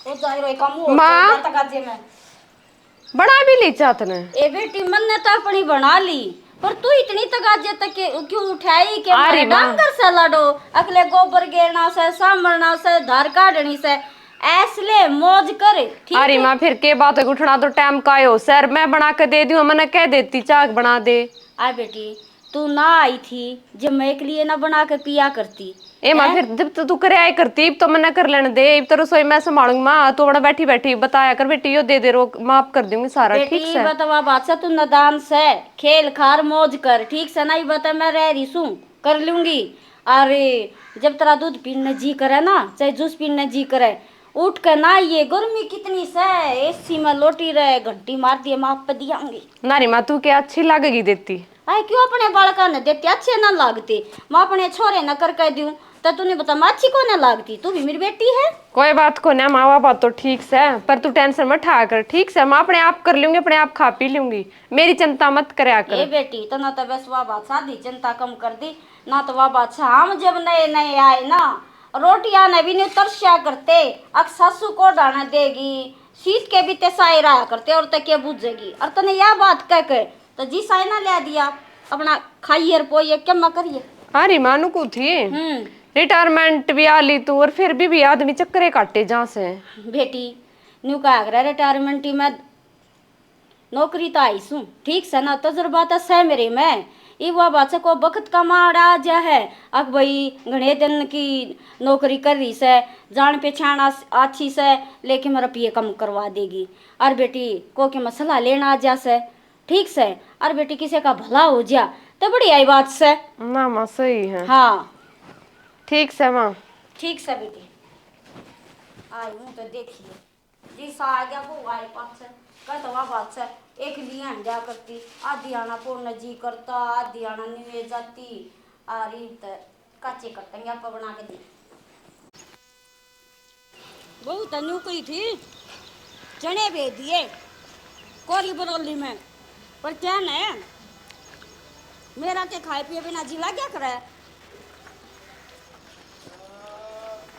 ओ जाई रो कम हो माँ तकाजे में बना भी ली चाहत ने। ए बेटी मन ने तो अपनी बना ली पर तू इतनी तगाजे तक क्यों उठाई के अरे मारे माँ डांगर से लड़ो अगले गोबर गेरना से सामरना से धार काटनी से ऐसले मौज करे ठीक अरे है। माँ फिर के बात है उठना तो टाइम का हो सर मैं बना के दे दूं मैंने कह देती चाक बना दे। आ बेटी तू ना आई थी जब मैं एक लिए ना बना के पिया करती ए माँ है। फिर जब तो तू करे आए करती तो मैंने कर लेने दे तो रसोई मैं संभालूंगी माँ तू बड़ा बैठी बैठी बताया कर बेटी यो दे रो माफ कर दूंगी सारा ठीक बेटी से। बतवा बादशाह तू नदान से खेल खार मौज कर ठीक से नहीं बता मैं रह रही सू कर लूंगी। अरे जब तेरा दूध पीने जी करे ना चाहे जूस पीने जी करे उठ कर ना ये गर्मी कितनी से एसी में लोटी रहे घंटी मार दिए माँ पे दियांगी। नारी माँ तू क्या अच्छी लगेगी देती। आए क्यों अपने बालका ने देते अच्छे ना लागते मैं अपने छोरे न कर कह दूं तो तूने बता मैं अच्छी को ना लागती तू भी मेरी बेटी है। कोई बात को ना माँ बाप तो ठीक से पर तू टेंशन मत उठा कर ठीक से मैं अपने आप कर लूंगी अपने आप खा पी लूंगी मेरी चिंता मत करया कर। ये बेटी तो ना तो बस वाह बात शादी चिंता कम कर दी ना तो वाह बात हम जब नए नए आए ना रोटियां ने भी नहीं तरसिया करते अक सासू को डाना देगी शीत के भी ते साई रहा करते और ते क्या बुझेगी और तने यह बात कह के तो जी साई ना ले दिया अपना खाइए पोइए क्या मैं करिए। अरे मानू को थी रिटायरमेंट भी आ ली तू और फिर भी आदमी चक्करे काटे जहाँ से। बेटी न्यू का रिटायरमेंट में नौकरी तो आई सू ठीक से ना तजुर्बा तो सह मेरे में ये वह बात को वक्त का माड़ा जा है अब भाई घने दिन की नौकरी कर रही से जान पहचान अच्छी से लेकिन मेरा पिए कम करवा देगी और बेटी को के मसला लेना आ जा से ठीक से और बेटी किसी का भला हो जा तो बड़ी आई बात से ना माँ सही है। हाँ ठीक से माँ ठीक से बेटी आई हूँ तो देखिए जी सा आ गया वो आए पास से कहता वह बात से एक लिया जा करती आधी आना पूर्ण जी करता आधी आना निवे जाती आ रही तो काचे कटेंगे आप बना के दी बहुत अनुकूल थी चने भेज दिए कोरी बरौली में पर क्या है मेरा के खाए पिए बिना जी लग गया करे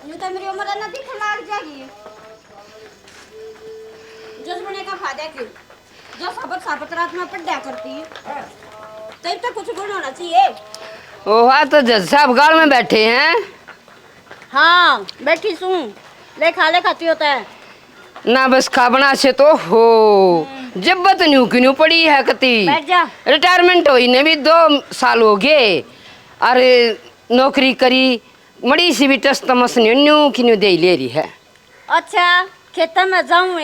यूं तो मेरी उम्र ना दिख लाग जाएगी जस बने का फायदा क्यों जो साबत रात में पढ़ा करती है तब तक कुछ गुण होना चाहिए। ओहा तो जज साहब गाड़ में बैठे हैं। हाँ बैठी सुन ले खा ले खाती होता है ना बस खाबना से तो हो जब बत न्यू क्यों पड़ी है कती बैठ जा। रिटायरमेंट हुई ने भी 2 साल हो गए अरे नौकरी करी मड़ी सी भी टस तमस न्यू क्यों दे ले रही है। अच्छा खेतन में जाऊँ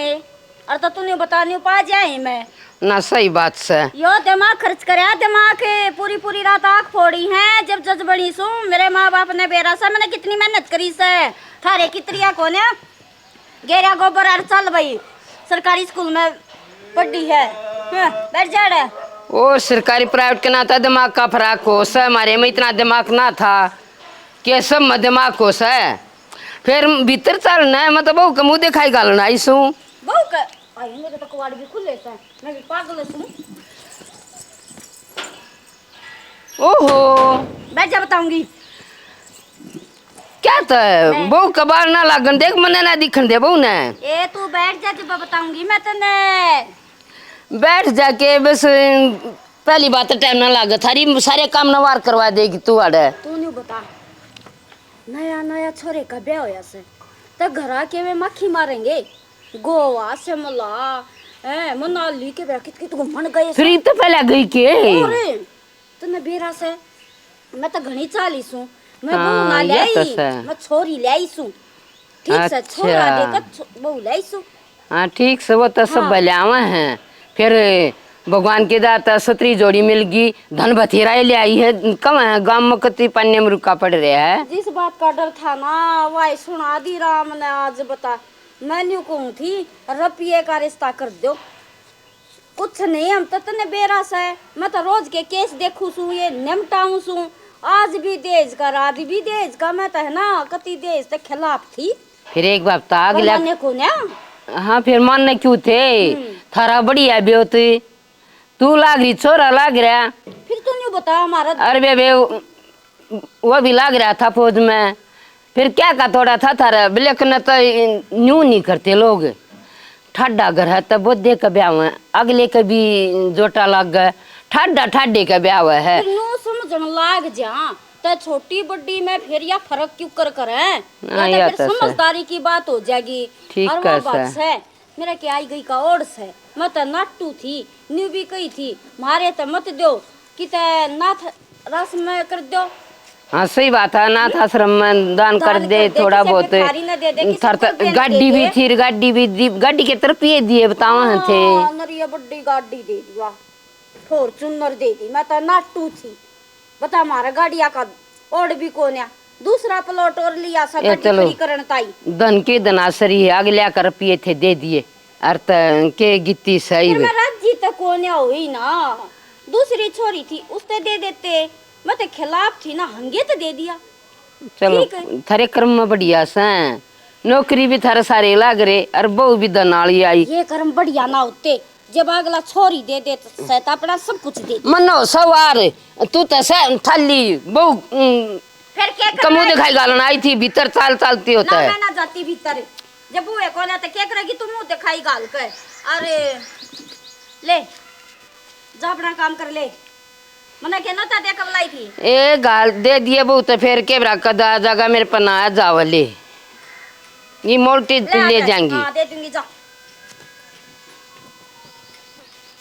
और तो तूने बता नहीं पा जाए मैं ना सही बात से यो दिमाग खर्च करे दिमाग पूरी पूरी रात आँख फोड़ी है जब जज बड़ी सू मेरे माँ बाप ने बेरा सा मैंने कितनी मेहनत करी से थारे कितरिया को ने गेरा गोबर और चल भाई सरकारी स्कूल में पढ़ी है बैठ जा रे। ओ सरकारी प्राइवेट के ना था दिमाग का फराक हो स हमारे में इतना दिमाग ना था कि सब में दिमाग हो स फिर भीतर चलना है मतलब बहु का मुँह दिखाई गालना इसू बहु का आई मेरे तो कवाड़ भी खुले से मैं भी पागल हूँ। ओहो बैठ जा बताऊंगी क्या था बहु कबार ना लागन देख मने ना दिखन दे बहु ने ए तू बैठ जा जब बताऊंगी मैं तने बैठ जाके बस पहली बात टाइम ना लागे थारी सारे काम नवार करवा देगी तू आड़े तू नहीं बता नया नया छोरे का ब्याह होया से तो घर आके वे मक्खी मारेंगे गोवा शिमला मनाली के ब्याह कित घूमन गए फिर तो पहले गई के अरे तने बेरा से मैं तो घणी चाली सू मैं हाँ, बहू ना ये लाई तो से। मैं छोरी लाई सू ठीक से छोरा देकर बहू लाई सू हाँ ठीक से वो तो सब बलियावा हैं फिर भगवान की दाता सतरी जोड़ी मिल गई धन बथेरा ले आई है कम है गांव में कति पन्ने में रुका पड़ रहा है। जिस बात का डर था ना वही सुना दी राम ने आज बता मैं न्यू कहूँ थी रुपये का रिश्ता कर दो कुछ नहीं हम तो तने बेरास है मैं तो रोज के केस देखू सू ये निमटाऊ सू आज भी देश का रात भी देश का मैं तो है ना कति देश के खिलाफ थी फिर एक बार तो आग लग को ना हाँ फिर मानने क्यों थे थारा बढ़िया बेहोती तू लाग रही छोरा लाग रहा फिर तू नहीं बता हमारा अरे बे वो भी लाग रहा था फौज में फिर क्या का थोड़ा था थारा ब्लैक न तो न्यू नहीं करते लोग। ठाडा घर है तो बोधे का ब्याह है, अगले के भी जोटा लग गए, ठाडा ठाडे का ब्याह है। फिर न्यू समझन लाग जा तो छोटी बड़ी में फिर या फर्क क्यों कर है, हाँ, या या तो तो फिर सही। समझदारी की बात हो जाएगी। ठीक और है वो बात सर। है मेरा क्या आई गई का ओर से मैं तो नाटू थी, न्यू भी कही थी मारे तो मत दो कि नाथ रस में कर दो। हाँ सही बात है, अनाथ आश्रम में दान कर दान दे कर दे, थोड़ा किसी बहुत। भिखारी न दे दे, किसी थर कुत्ते न गाड़ी दे भी दे। थी, गाड़ी भी दी, गाड़ी के तरफ ये दिए बतावा हैं थे। हाँ, नरिया बड़ी गाड़ी दे दी वाह, फॉर्चूनर दे दी। मैं तो नाटू थी, बता हमारा गाड़िया का और भी कौन है, दूसरा प्लॉट और लिया सा ये गाड़ी चलो खड़ी करन ताई। धन के धनासरी है, आगे लिया पिए थे दे दिए। अर्थ के गित्ती सही फिर वे। मैं राजी तो कौन हुई ना, दूसरी छोरी थी उसने दे देते, मैं तो खिलाफ थी ना, हंगे तो दे दिया। चलो ठीक है। थारे कर्म में बढ़िया से, नौकरी भी थारे सारे लाग रहे और बहू भी धनाली आई। ये कर्म बढ़िया ना होते, जब अगला छोरी दे दे तो सैत अपना सब कुछ दे दे। मनो सवार तू तो थाली बहू फिर क्या कमू दिखाई गालन आई थी भीतर चाल चालती होता ना है। मैं ना जाती भीतर, जब वो एक वाला तो क्या करेगी, तुम मुंह दिखाई गाल कर। अरे ले जा अपना काम कर ले, मना के ना ताते कब लाई थी। ए गाल दे दिए बहू तो फिर के बरा कदा जगह मेरे पनाया जावले ये मोल्टी आ ले जा। जाएंगी। हाँ दे दूंगी जा।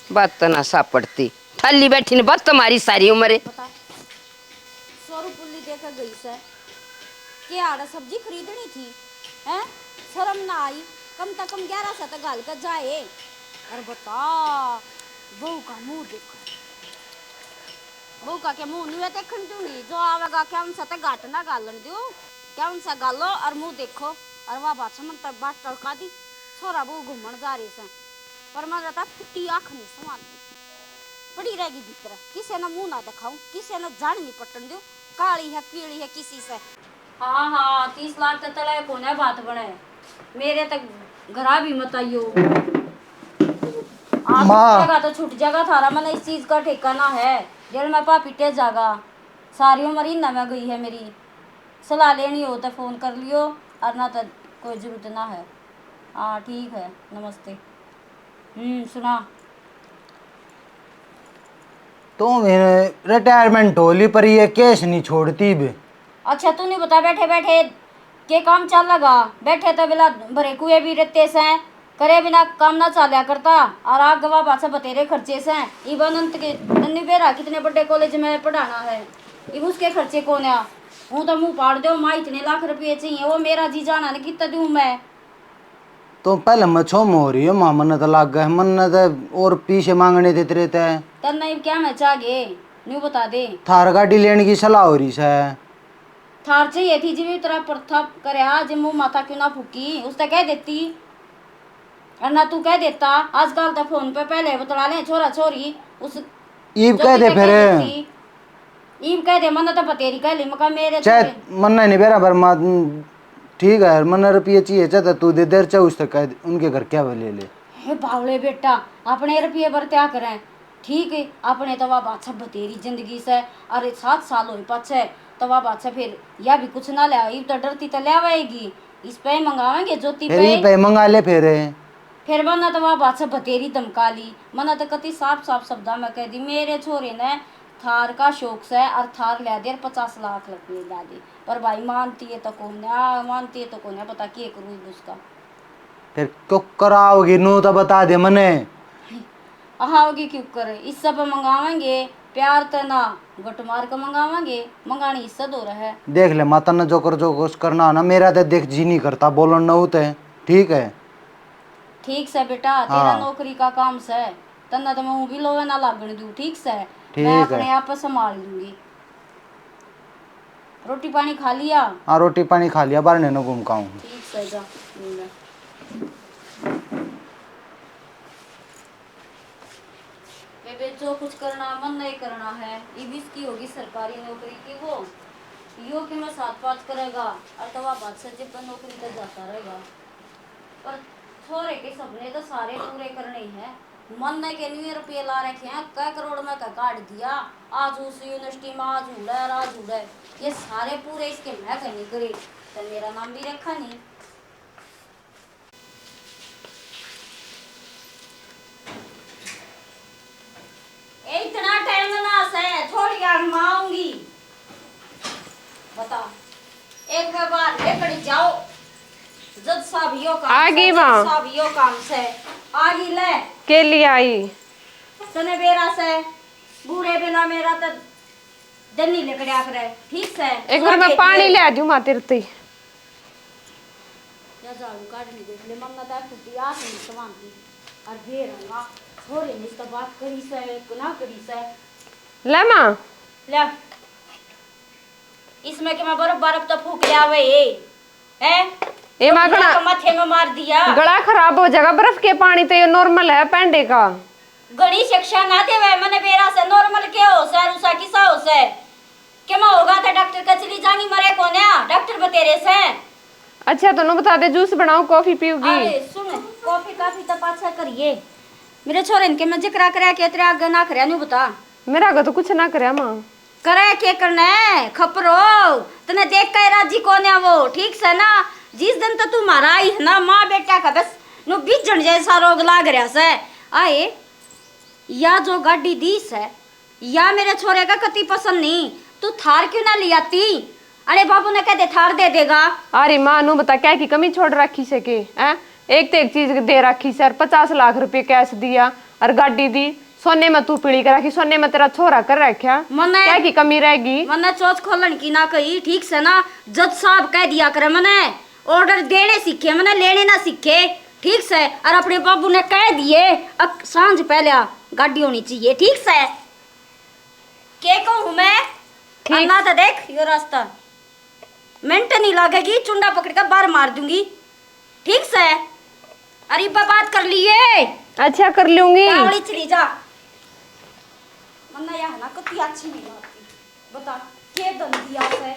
बात तो ना सा पड़ती, थाली बैठी ने बस तुम्हारी सारी उम्र। बता 100 रुपये देकर गई से क्या आड़ा सब्जी खरीदनी थी, हैं शर्म ना आई, कम से कम 11 से तो गाल कर जाए। और बता बहू का मुंह देखो, बहू का क्या मुंह नहीं देखने दूंगी, जो आवेगा क्या उनसे तो गाट ना गालन दो, क्या उनसे गालो और मुंह देखो। और वह बात समझ तक बात टलका दी, छोरा बहू घूमन जा रहे से, पर मैं रहता फुटी आँख नहीं समान पड़ी रहेगी भीतर, किसी ने मुंह ना दिखाऊं, किसी ने जान नहीं पटन दो, काली है पीली है किसी से। हाँ हाँ 30 लाख तो तले कौन है बात बने, मेरे तक घरा भी मत आइयो। आप तो छूट जाएगा थारा, मैंने इस चीज का ठिकाना है, जेल में पा पिटे जागा, सारी उम्र ही में गई है मेरी। सलाह लेनी हो तो फोन कर लियो, और ना तो कोई जरूरत ना है। हाँ ठीक है, नमस्ते। सुना तो रिटायरमेंट होली पर ये केस नहीं छोड़ती बे। अच्छा तू नहीं बता बैठे बैठे के काम चल लगा, बैठे तो बिला भरे कुए भी रहते से, करे बिना काम ना चालिया करता, और आग गवा बासा बतेरे खर्चे से। इवन अंत के नन्नी बेरा कितने बड़े कॉलेज में पढ़ाना है, इब उसके खर्चे कौन है। हूँ तो मुंह पाड़ दो, माँ इतने लाख रुपये चाहिए, वो मेरा जी जाना नहीं कितना दूँ मैं। तो पहले मच्छो में हो रही है माँ, मन तो लाग गए मन तो और पीछे मांगने देते रहते हैं। तब नहीं क्या मैं चाह गे न्यू बता दे। थार गाड़ी लेने की सलाह हो रही है। थार चाहिए थी जी तरह प्रथा करे, आज मुँह माथा क्यों ना फूकी, उसने कह देती, और ना तू कह देता। आजकल तो फोन पे पहले बतला ले छोरा छोरी, उस ईब कह दे फिर, ईब कह दे, मन तो बतेरी कह ली मका मेरे चाहे मन नहीं बराबर माँ ठीक है, मन रुपये चाहिए चाहे तू दे देर चाहे उससे कह उनके घर क्या ले ले। हे बावले बेटा अपने रुपये पर क्या करें, ठीक है अपने तो वह बादशाह बतेरी जिंदगी से, अरे 7 साल हो पाछे तो वह बादशाह फिर या भी कुछ ना ले आई तो डरती तो ले आएगी, इस पे मंगावेंगे ज्योति पे मंगा ले फिर मना तो वह बादशाह बतेरी धमका ली, मना तो कति साफ साफ शब्दा में कह दी मेरे छोरे ने थार का शौक से और थार ले दे 50 लाख रुपये ला दे, पर भाई मानती है तो कौन है, मानती है तो कौन है, बता क्या करूँ उसका। फिर क्यों कराओगी नो तो बता दे मने। आओगी क्यों करे, इस सब मंगावेंगे प्यार तो ना गट मार कर मंगावेंगे, मंगानी हिस्सा दो रहा है। देख ले माता ने जो कुछ करना ना, मेरा तो देख जी नहीं करता बोलन न होते। ठीक है ठीक से बेटा, तेरा नौकरी का काम से तना तो मैं भी लोवे ना लागने दूँ, ठीक से मैं अपने आप संभाल लूंगी। रोटी पानी खा लिया? हाँ रोटी पानी खा लिया, बाहर नहीं घूम का हूँ। ठीक से जा। बेबे जो कुछ करना मन नहीं करना है, इबिस की होगी सरकारी नौकरी की, वो यो कि मैं 7-5 करेगा और तवा बादशाह जी पर नौकरी तो जाता रहेगा, पर छोरे के सपने तो सारे पूरे करने ही है। मन ने के न्यू रुपये ला रखे हैं, कै करोड़ में का काट दिया, आज उस यूनिवर्सिटी में आज उड़ा है, ये सारे पूरे इसके मैं कहीं करे, तो मेरा नाम भी रखा नहीं। इतना टाइम ना से थोड़ी आग में आऊंगी। बता एक बार लेकर जाओ जज साहब यो काम आगी से, माँ। जज साहब यो काम से आगी ले के लिए आई? तने बेरा से बूढ़े बिना मेरा तो दन्नी लेकर करे ठीक से। एक बार मैं पानी ले आ दूं माँ तेरे ते। या झाड़ू काटने देख ले मम्मा ता कुटी आ नहीं सवान की और बेरंगा छोरे ने इसका बात करी से ना करी से। ले माँ। ले इसमें के मैं बर्फ तो फूक ले आवे है ये माँ गला माथे में मार दिया। गला खराब हो जाएगा बर्फ के पानी तो ये नॉर्मल है पेंडे का। गणी शिक्षा ना देवे मैंने बेरा से नॉर्मल के हो से रुसा किसा हो से के मैं होगा तो डॉक्टर का चली जानी मरे कोने डॉक्टर बतेरे से। अच्छा तो बता दे जूस बनाओ कॉफी पीऊगी? अरे सुन कॉफी काफी तो पाछा करिए मेरे छोरे इनके मैं जिक्र करे के तेरे आगे ना करे नु बता। मेरा आगे तो कुछ ना करे माँ। करे के करना है खपरो तने देख के राजी कोने वो ठीक से ना। जिस दिन तो तू मारा ही है ना माँ बेटा का बस नु बीजन जैसा रोग लाग रहा से आए या जो गाड़ी दी से या मेरे छोरे का कति पसंद नहीं तू थार क्यों ना लियाती। अरे बाबू ने कहते थार दे देगा। अरे माँ नु बता क्या की कमी छोड़ रखी से के हैं? एक तो एक चीज दे रखी सर 50 लाख रुपए कैश दिया और गाड़ी दी सोने में तू पीड़ी कर रखी सोने में तेरा छोरा कर रखा मने क्या की कमी रहेगी? मने चोच खोलन की ना कही ठीक से ना जज साहब कह दिया करे मने ऑर्डर देने सीखे मने लेने ना सीखे ठीक से। और अपने बाबू ने कह दिए अब सांझ पहले गाड़ी होनी चाहिए ठीक से। के कहूँ मैं अन्ना तो देख यो रास्ता मिनट नहीं लगेगी चुंडा पकड़ कर बाहर मार दूंगी ठीक से। अरे बात कर लिए अच्छा कर लूंगी। कावड़ी चली जा मन्ना यहाँ ना कति अच्छी नहीं लगती बता के दन दिया से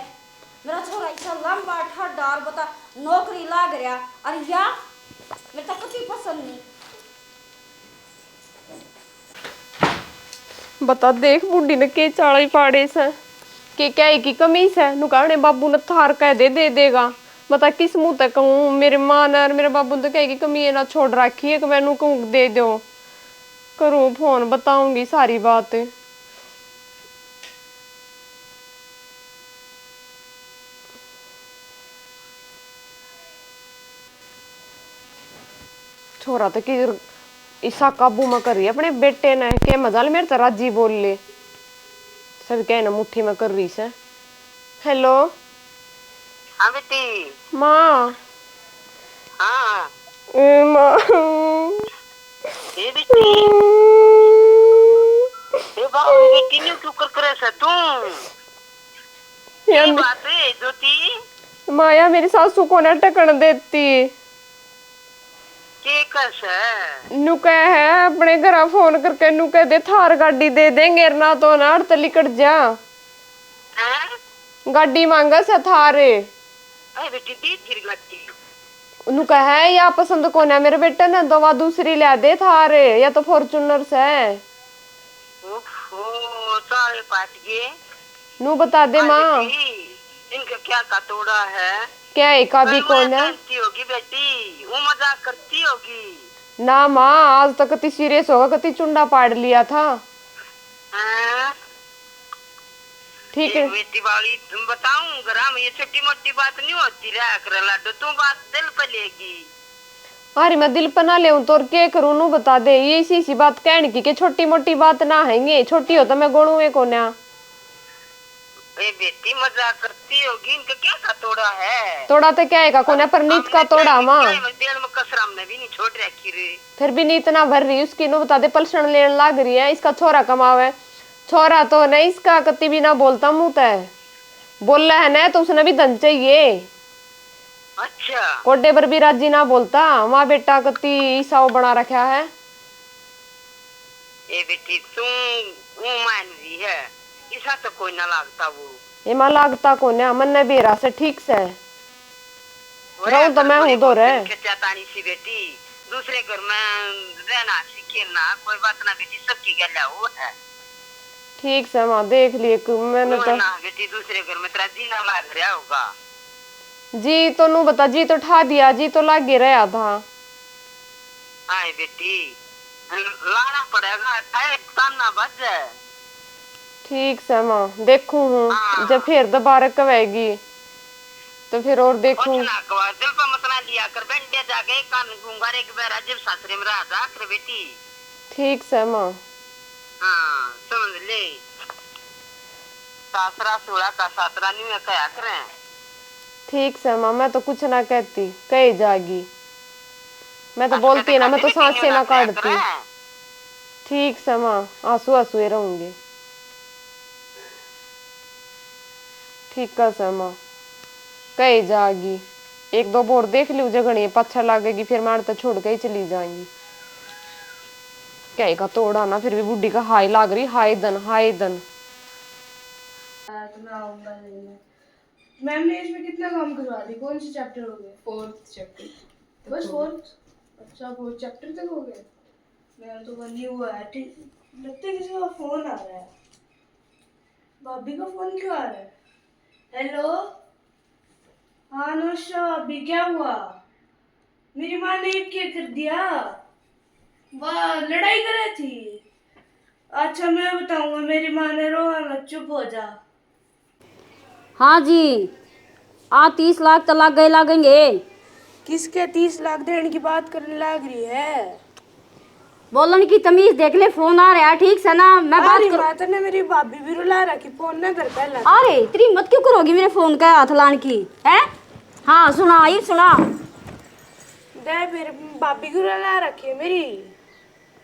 मेरा छोरा ऐसा लंबा ठड्डा बता नौकरी लाग रहा और या मेरे तो कति पसंद नहीं। बता देख बुढ़ी ने के चाड़ी पाड़े से के क्या की कमी से नुकाने बाबू ने थार कह दे देगा। बता किस मुंह तक कहूँ मेरे माँ ने मेरे बाबू ने तो क्या की कमी है ना छोड़ रखी है कि मैनू कहूँ दे दो करूँ फोन बताऊंगी सारी बात। छोरा तो कि ईसा काबू में कर रही है अपने बेटे ने के मजाल मेरे तो राजी बोल ले सब क्या ना मुट्ठी में कर रही से। हेलो हाँ बेटी। माँ। हाँ माँ ये बेटी ये बाबू बेटी न्यू क्यों कर करे से तू ये बात है ज्योति। माया मेरी सासू को ना टकन देती के कैसे नु कह है अपने घर फोन करके नु कह दे थार गाड़ी दे देंगे ना तो ना अड़तली कट जा गाड़ी मांगा से थारे। अरे बेटी दी फिर गाड़ी नु कह है या पसंद कौन है मेरे बेटे ने दवा दूसरी ले दे थारे या तो फॉर्च्यूनर से। ओहो सारे पाट गए नु बता दे माँ इनका क्या का तोड़ा है क्या एक भी कौन है? होगी बेटी वो मजाक करती होगी ना माँ आज तक कति सीरियस होगा कति चुंडा पाड़ लिया था। ठीक है बेटी वाली तुम बताऊं ग्राम ये छोटी मोटी बात नहीं होती रहा कर लाडो तू बात दिल पे लेगी। अरे मैं दिल पे ना ले तो क्या करूँ नु बता दे ये इसी बात कहने की के छोटी मोटी बात ना है छोटी हो तो मैं गोणू में कोन्या। ए बेटी मजाक करती होगी इनका क्या का तोड़ा है? तोड़ा तो क्या है कोने पर नीत का तोड़ा माँ देर में कसराम ने भी नहीं छोड़ रखी रे फिर भी नीत ना भर रही उसकी नु बता दे पलसण लेने लाग रही है इसका छोरा कमावे छोरा तो नहीं इसका कति भी ना बोलता मुँह तय बोल रहा है ना तो उसने भी धन चाहिए। अच्छा कोडे पर भी राजी ना बोलता माँ बेटा कति ईसाओ बना रखा है। ए बेटी तू वो मान रही है ऐसा तो कोई ना लागता वो ये माँ लागता को ना मन ने बेरा से ठीक से रहूं तो मैं हूँ दो रे तानी सी बेटी दूसरे घर में रहना सीखना कोई बात ना बेटी सबकी गला वो है ठीक से माँ देख लिए मैंने तो ना बेटी दूसरे घर में तेरा जीना लाग रहा होगा जी तो नू बता, जी तो ठा दिया, जी तो लागे रहा था। आए बेटी लाना पड़ेगा, ताना बज जाए। ठीक से माँ, देखू हूँ हाँ। जब फिर दोबारा कवेगी तो फिर और देखू। कुछ ना कवा, दिल पर मत ना लिया कर, बेटे जाके कान गूंगा रे, एक बेरा जब सासरे में रहा था कर बेटी। ठीक से माँ। हाँ समझ ले, सासरा सोड़ा का सासरा नहीं मैं क्या करें। ठीक से माँ, मैं तो कुछ ना कहती, कही जागी। मैं तो बोलती ना, मैं तो सांस से ना काटती। ठीक से माँ, आंसू आंसू ही रहूंगी। ठीक है माँ, कही जागी। एक दो बोर देख लू जगनी पच्छा लगेगी, फिर मैं तो छोड़ के ही चली जाएंगी। क्या का तोड़ा ना, फिर भी बुढ़ी का हाई लाग रही, हाई दन हाई दन। मैं आऊंगा लेने। मैम ने इसमें कितना काम करवा दी? कौन से चैप्टर हो गए? 4th chapter. बस 4th? अच्छा 4th चैप्टर तक हो गए। मेरा तो बन ही हुआ है। ठीक लगता है किसी का फोन आ रहा है। भाभी का फोन क्यों आ रहा है? हेलो, हाँ नमस्कार भाभी, क्या हुआ? मेरी माँ ने क्या कर दिया? वाह, लड़ाई कर रही थी। अच्छा मैं बताऊंगा, मेरी माँ ने रोना मत, चुप हो जा। हाँ जी, 30 लाख तो लगेंगे। किसके 30 लाख देने की बात करने लग रही है? बोलन की तमीज देख ले, फोन आ रहा है, ठीक से ना, मैं बात अरे कर। बात ने मेरी भाभी भी रुला रखी, फोन ना कर पहला। अरे तेरी मत क्यों करोगी मेरे फोन का हाथ लाने की है? हाँ सुना, ये सुना। दे मेरे भाभी को रुला रखी है मेरी।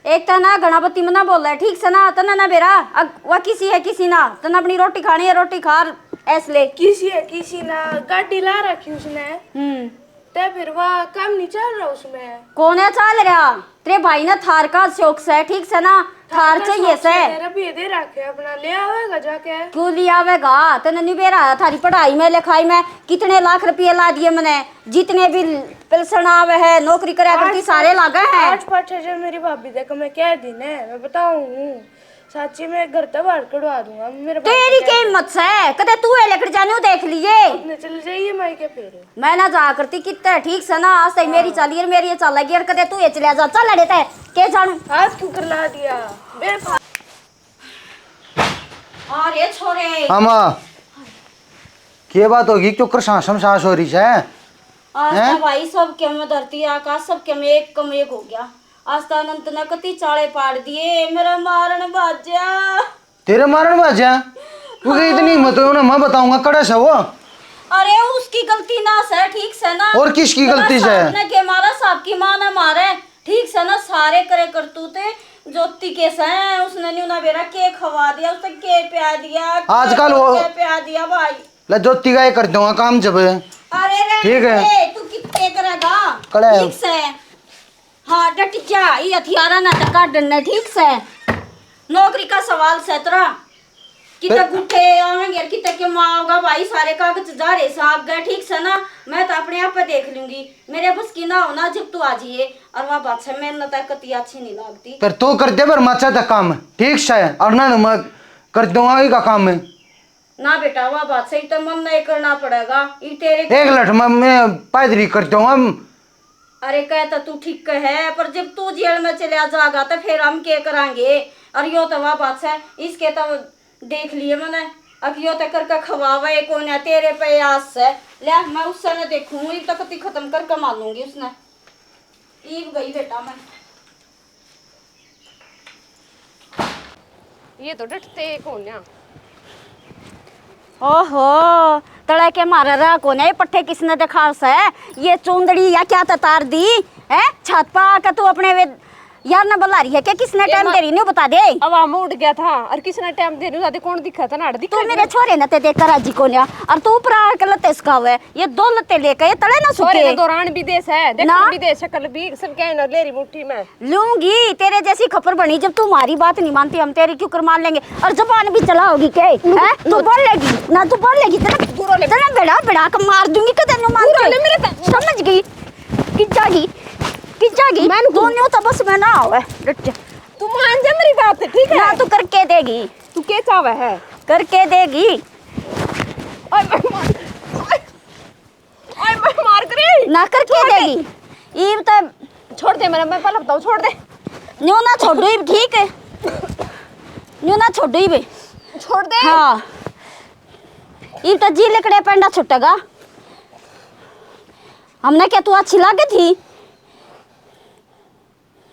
एक तो ना गणपति मना बोल रहा है, ठीक से ना, तना ना बेरा वह किसी है किसी ना, तना अपनी रोटी खानी है, रोटी खा ऐसले। किसी है किसी ना गाड़ी ला रखी उसने, ते फिर वह काम नहीं चल रहा उसमें। कौन है चल रहा? तेरे भाई ने थार का शौक से, ठीक से ना, थार चाहिए से। मेरा भी दे रखे अपना, ले आवेगा जाके। क्यों लिया आवेगा? तने नहीं बेरा थारी पढ़ाई में लिखाई में कितने लाख रुपये ला दिए मैंने, जितने भी पेंशन आवे है, नौकरी करे करती सारे लागे हैं। 8 जब मेरी भाभी देखो मैं क्या दिन है मैं बताऊं, साची में घर तक बाहर कढ़वा दूंगा मेरे। तेरी क्या हिम्मत से? कदे तू है लेकर जाने देख लिए। अपने चले जाइए माई के फिर। मैं ना जा करती कितने, ठीक से ना, आज तक मेरी चली मेरी ये चलेगी, और कदे तू ये चले जा, चल लड़े थे के जानू। हाथ क्यों कर ला दिया मेरे? अरे छोरे, अम्मा क्या बात होगी, क्यों कर सांसम सांस हो रही है? आज तो भाई सब के में धरती आकाश सब के में एक कम एक हो गया। आज तो अनंत ने कति चाले पाड़ दिए, मेरा मारन बाजा। तेरे मारन बाजा? तू इतनी हिम्मत हो ना, मैं बताऊंगा कड़े से वो। अरे उसकी गलती ना से, ठीक से ना। और किसकी गलती से? ने के मारा, साहब की माँ ने मारे, ठीक से ना, सारे करे करतूते ज्योति के से, उसने नहीं ना बेरा के खवा दिया, उसने के प्या दिया, आजकल वो के प्या दिया भाई। ले ज्योति का ये कर दूंगा काम जब। अरे रे ठीक है, तू कितने करेगा? कड़े ठीक से हाँ, डट जा, ये हथियारा ना टका डरने, ठीक से। नौकरी का सवाल से तेरा कितने गुट्ठे आवेंगे, कितने के माँ होगा भाई, सारे कागज जा रहे साहब गए, ठीक से ना। मैं तो अपने आप पे देख लूंगी, मेरे बस की ना होना, जब तू आ जाइए। और वह बात से मेहनत कति अच्छी नहीं लगती। फिर तू कर दे, पर मचा था काम, ठीक से, और ना मैं कर दूंगा का काम है ना बेटा, वह बात सही तो मन नहीं करना पड़ेगा, ये तेरे। एक लठ मैं पैदरी कर दूंगा। अरे कहता तू ठीक है, पर जब तू जेल में चला जाएगा तो फिर हम क्या करेंगे? और यो तो वह बात है, इसके तो देख लिए मैंने, अब यो तो करके खवावे कौन है तेरे पे आस से। ले मैं उससे न देखूंगी, तो कति खत्म करके मानूंगी उसने। ईब गई बेटा मैं। ये तो डटते कौन है? ओहो, तड़े के मारे रहा कौन है? पट्टे किसने दिखा से? ये चूंदड़ी या क्या तार दी है छत पर आकर? तू अपने वे यार ना बला रही है क्या? किसने टाइम दे रही नहीं बता दे। अब हम उठ गया था और किसने टाइम दे रही? कौन दिखा था ना? तू मेरे छोरे ने ते देख राजी को लिया, और तू ऊपर आकर लते इसकावे, ये 2 लते लेकर ये तड़े ना छोरे सुखे। के दौरान विदेश है, देख ना? विदेश शक्ल भी सब क्या है, ले रही मुट्ठी में लूंगी तेरे जैसी खबर बनी, जब तू हमारी बात नहीं मानती हम तेरी क्यों कर मान लेंगे? और जबान भी चलाओगी क्या? हैं तू बोल लेगी ना? तू बोल लेगी तेरा बेड़ा बेड़ा का मार दूंगी कदे न मान। समझ गई कि जागी मैं दोनों तो बस मैं ना आवे। तू मान जा मेरी बात, ठीक है ना? तू करके देगी, तू क्या चाहे है करके देगी। ओए मैं मार करे ना कर के देगी ईब तब छोड़ दे मेरा, मैं पहले बताऊं, छोड़ दे, न्यू ना छोड़ो ईब, ठीक है न्यू ना छोड़ो ईब। छोड़ दे। हाँ ईब तो जी लकड़े पेंडा छुटेगा। हमने क्या तू अच्छी लागे थी।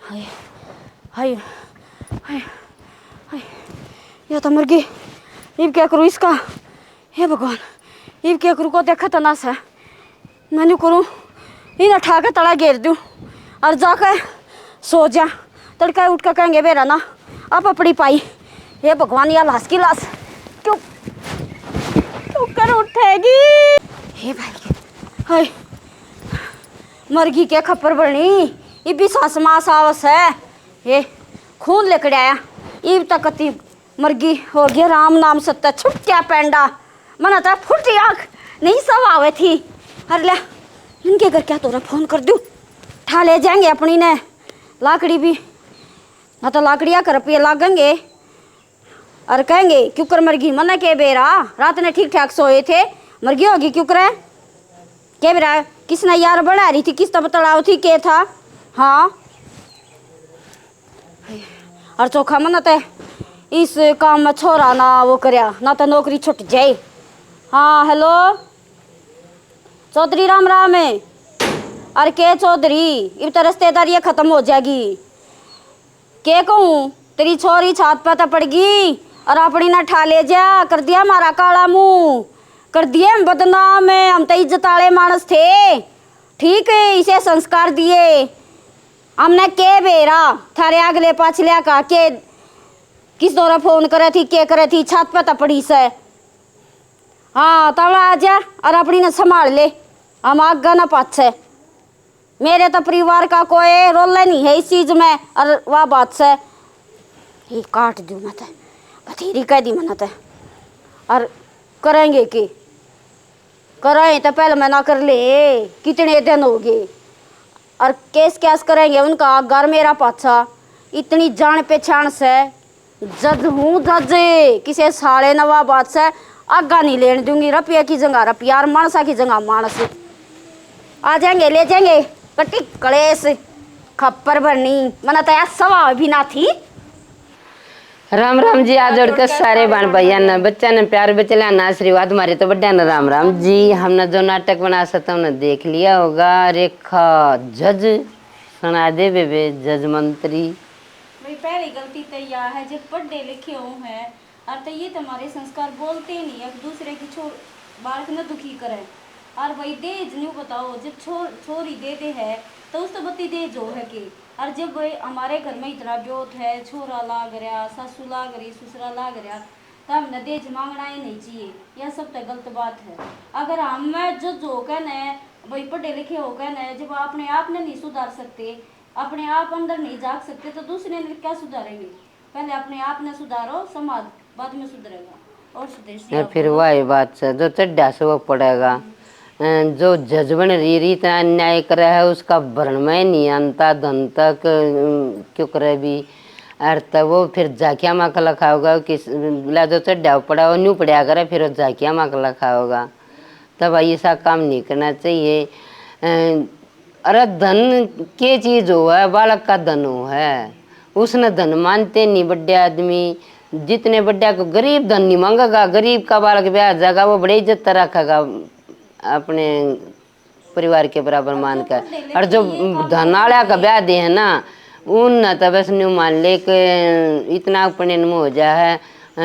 हाय हाय हाय हाय, या तो मर गई। ईब क्या करूँ इसका, हे भगवान ईब क्या करूँ को देखा तो ना सा मैं करूँ इन्हें ठा के तड़ा घेर दूँ और जाकर सो जा। तड़का उठ कर कहेंगे बेरा ना अब अपनी पाई। हे भगवान या लाश की लाश क्यों क्यों कर उठेगी। हे भाई हाय मर गई क्या खप्पर बनी। ये भी सास मास आवस है, ये खून लेकर आया ईब तक कती मर गई। हो गया राम नाम सत्ता छुट्टिया पेंडा मना था फुटी आँख नहीं सब आवे थी। अरे ला इनके घर क्या तोरा फोन कर दूँ, ठा ले जाएंगे अपनी ने लाकड़ी भी ना तो लाकड़िया कर रुपये लागेंगे और कहेंगे क्यों कर मर गई। मना के बेरा रात ने ठीक ठाक सोए थे मर गई होगी क्यों करे के बेरा किसने यार बना रही थी किस तब तड़ाव थी के था। हाँ और चोखा मना तो इस काम में छोरा ना वो करया ना तो नौकरी छुट जाए। हाँ हेलो चौधरी राम राम है। अरे के चौधरी इब तो रिश्तेदारी खत्म हो जाएगी। के कहूँ तेरी छोरी छात पर तो पड़ गई और अपनी ना ठा ले जा कर दिया हमारा काला मुंह कर दिए हम बदनाम है। हम तो इज्जत वाले मानस थे ठीक है इसे संस्कार दिए हमने के बेरा थारे अगले पाछले का के किस दौरा फोन करे थी के करे थी छत पर तो पड़ी से। हाँ तब आ जा और अपनी ने संभाल ले हम आगा ना पाछे। मेरे तो परिवार का कोई रोल नहीं है इस चीज में और वह बात से ये काट दूँ मैं बथेरी कह दी मना ते और करेंगे कि करें तो पहले मैं ना कर ले कितने दिन हो गए और केस कैस करेंगे उनका घर मेरा पाछा इतनी जान पहचान से जज हूँ जज किसी साले नवा बात से आगा नहीं लेने दूंगी। रुपये की जगह रुपया और मानसा की जगह मानस आ जाएंगे ले जाएंगे कटी कलेस खप्पर भरनी मना तो यार सवा भी ना थी। राम राम जी आज जोड़ के सारे बाण भैया ने बच्चा ने प्यार बचला ना आशीर्वाद मारे तो बड्डा न राम राम जी। हमने जो नाटक बना सकता हमने देख लिया होगा। रेखा जज सुना दे बेबे जज मंत्री भाई पहली गलती तो यह है जब पढ़े लिखे हो हैं और तो ये तुम्हारे संस्कार बोलते नहीं एक दूसरे की बालक न दुखी करें और भाई दहेज नहीं बताओ जब छोरी दे दे है तो उस तो बत्ती दहेज हो है कि और जब भाई हमारे घर में इतना ब्योत है छोरा लाग रहा सासू लाग रही ससुरा लाग रहा तो हमने दहेज मांगना ही नहीं चाहिए। यह सब तो गलत बात है। अगर हम जज हो कहने भाई पढ़े लिखे हो कहने जब अपने आप ने नहीं सुधार सकते अपने आप अंदर नहीं जाग सकते तो दूसरे ने क्या सुधारेंगे। पहले अपने आप ने सुधारो समाज बाद में सुधरेगा और सुधर फिर वही बात से जो चड्ढा से वो पड़ेगा। जो जज बन री इतना अन्याय करे है उसका भरण में नहीं आता धन तक क्यों करे भी और तब वो फिर जाकिया माँ का लिखा होगा कि जो चड्ढा पड़ा वो न्यू पड़ा करे फिर वो जाकिया माँ का लिखा होगा। तब ऐसा काम नहीं करना चाहिए। अरे धन के चीज हो है बालक का धन हो है उसने धन मानते नहीं। बड़े आदमी जितने बड़े को गरीब धन नहीं मांगेगा गरीब का बालक ब्याह जाएगा वो बड़े इज्जत रखेगा अपने परिवार के बराबर मान कर। और जो धन वाला का ब्याह दे है ना उन तो बस न्यू मान ले कि इतना अपने हो जा है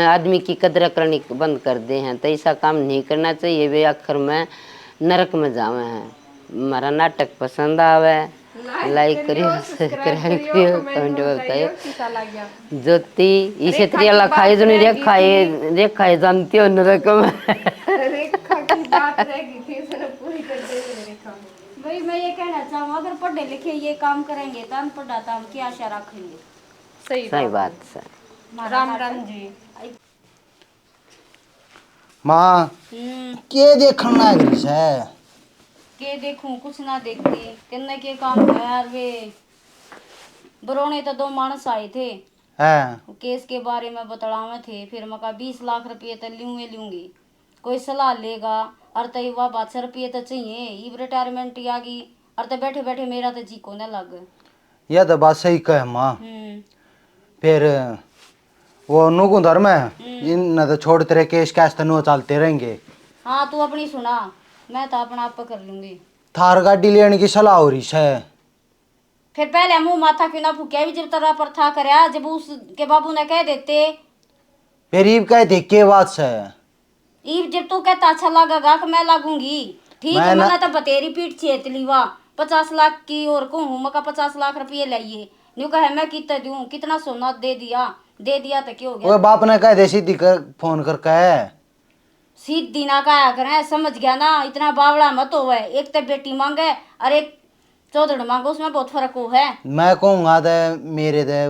आदमी की कदर करनी बंद कर दे हैं। तो ऐसा काम नहीं करना चाहिए। वे आखिर में नरक में जावे हैं। हमारा नाटक पसंद आवे लाइक करियो सब्सक्राइब करियो कमेंट में बताइयो। ज्योति इसे त्रिया खाई जो रेखाए जानती हो नरक में रेखा की बात रहेगी थी इसने पूरी कर दे रेखा में। भाई मैं ये कहना चाहूँ अगर पढ़े लिखे ये काम करेंगे तो अनपढ़ तो हम क्या आशा रखेंगे। सही बात सर। राम राम जी। माँ के देखन लाग रही है के देखूं कुछ ना देखते किन्ने के काम है यार। वे बरोने तो दो मानस आए थे हैं केस के बारे में बतलावे थे फिर मैं 20 लाख रुपये तो लूंगी कोई सलाह लेगा। और तो युवा 500 रुपये तो चाहिए, इब रिटायरमेंट आ गई और तो बैठे बैठे मेरा तो जी को न लग। यह तो बात सही कहे माँ। फिर वो नुकु धर्म है इन न तो छोड़ तेरे केस कैस तनु चलते रहेंगे। हाँ तू अपनी सुना, मैं तो अपना आप कर लूंगी। थार गाड़ी लेने की सलाह हो रही है। फिर पहले मुंह माथा क्यों ना फूकिया भी, जब तरह पर था करया, जब उसके बाबू ने कह देते। फिर ईब कह देख के बात से ईब जब तू कहता अच्छा लगेगा कि मैं लगूंगी। ठीक है, मैंने तो बतेरी पीठ छेत ली वा 50 लाख की और कहूँ मका 50 लाख रुपये लाइए। न्यू कहे मैं कितना दूं, कितना सोना दे दिया तो क्यों हो गया। वो बाप ने कह दे सीधी कर फोन करके है। सीधी ना कहा करें, समझ गया ना, इतना बावड़ा मत होवे। एक तो बेटी मांगे और एक चौधड़ मांगो, उसमें बहुत फर्क हो है। मैं कहूँगा दे मेरे दे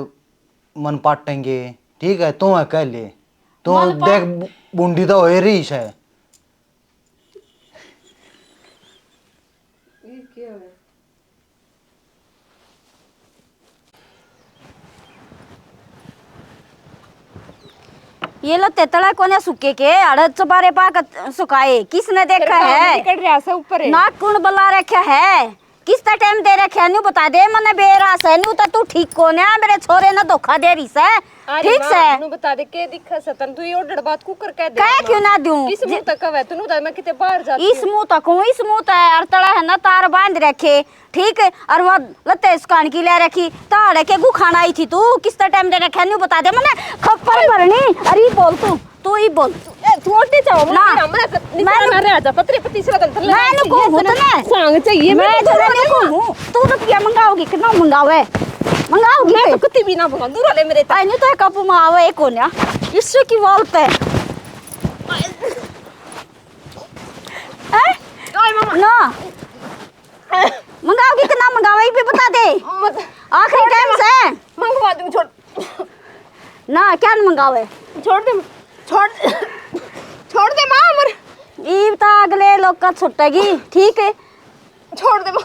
मन पाटेंगे। ठीक है तू है कह ले, तू देख बूंदी तो हो रही है। ये लो तेतला कोने सुके के अड़ चबारे पाक सुकाए, किसने देखा है? निकल रहा है ऊपर नाक कौन बला रखा है? किस टाइम दे रखा है? न्यू बता दे मने बेरास है। न्यू तू ठीक कोने है, मेरे छोरे ने धोखा दे रही से। ठीक से नु बता दे के दिखा सतन तू ये ऑर्डर बात कुकर कह दे। कह क्यों ना दूं? किस मुंह तक है तू बता, मैं किते बाहर जाती इस मुंह तक हूँ, इस मुंह तक है। और तड़ा है ना तार बांध रखे। ठीक है, और वो लते इसकान की ले रखी ताड़ के गु खाना आई थी। तू किस टाइम दे रखा? न्यू बता दे मने खप्पर भरनी। अरे बोल तू ही बोल। तू ओटे जाओ ना मैं मारे आजा पत्रे पति से बदल मैं को हुतने सांग चाहिए मैं तो को तू रुपया मंगाओगी, कितना मंगावे? मंगाओगी मैं तो कुत्ती भी ना मंगा दूर वाले मेरे आई नहीं तो कप मावे एक कोन्या इससे की बोलते है ना मंगाओगी, कितना मंगावे भी बता दे। आखिरी टाइम से मंगवा दूं। छोड़ ना क्या मंगावे? छोड़ दे छोड़ दे मां अमर ईब ता अगले लोग का छुटेगी। ठीक है छोड़ दे मां।